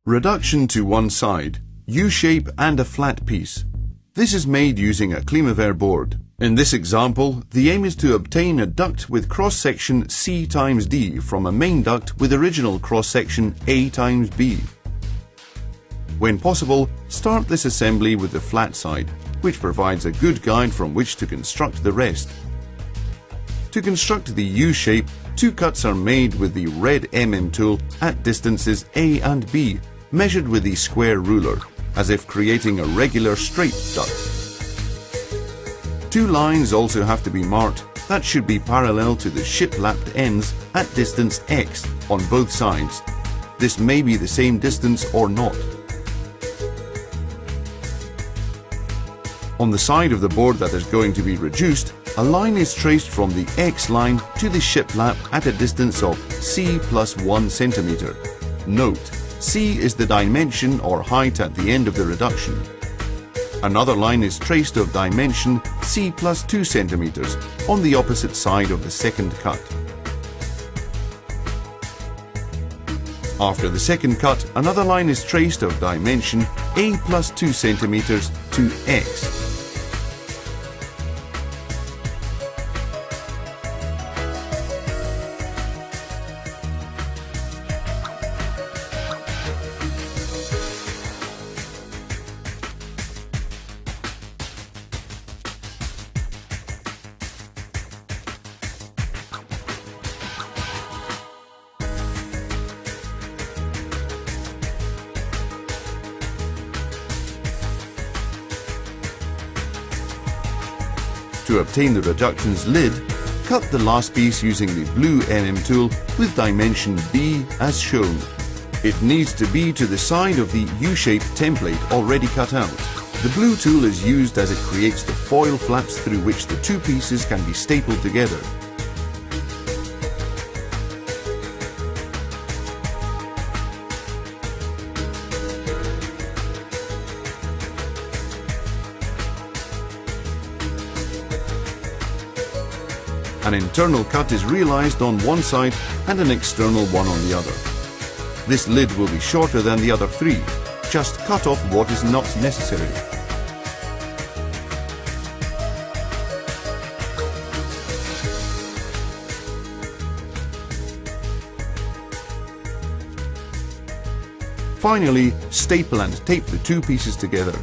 Reduction to one side, U-shape and a flat piece. This is made using a climaver board. In this example, the aim is to obtain a duct with cross-section C times D from a main duct with original cross-section A times B. When possible, start this assembly with the flat side, which provides a good guide from which to construct the rest. To construct the U-shape, two cuts are made with the red mm tool at distances A and B, measured with the square ruler, as if creating a regular straight duct. Two lines also have to be marked that should be parallel to the shiplapped ends at distance X on both sides. This may be the same distance or not. On the side of the board that is going to be reduced, a line is traced from the X line to the shiplap at a distance of C plus 1 centimeter. Note, C is the dimension or height at the end of the reduction. Another line is traced of dimension C plus 2 centimeters on the opposite side of the second cut. After the second cut, another line is traced of dimension A plus 2 centimeters to X. To obtain the reduction's lid, cut the last piece using the blue mm tool with dimension B as shown. It needs to be to the side of the U-shaped template already cut out. The blue tool is used as it creates the foil flaps through which the two pieces can be stapled together. An internal cut is realized on one side and an external one on the other. This lid will be shorter than the other three. Just cut off what is not necessary. Finally, staple and tape the two pieces together.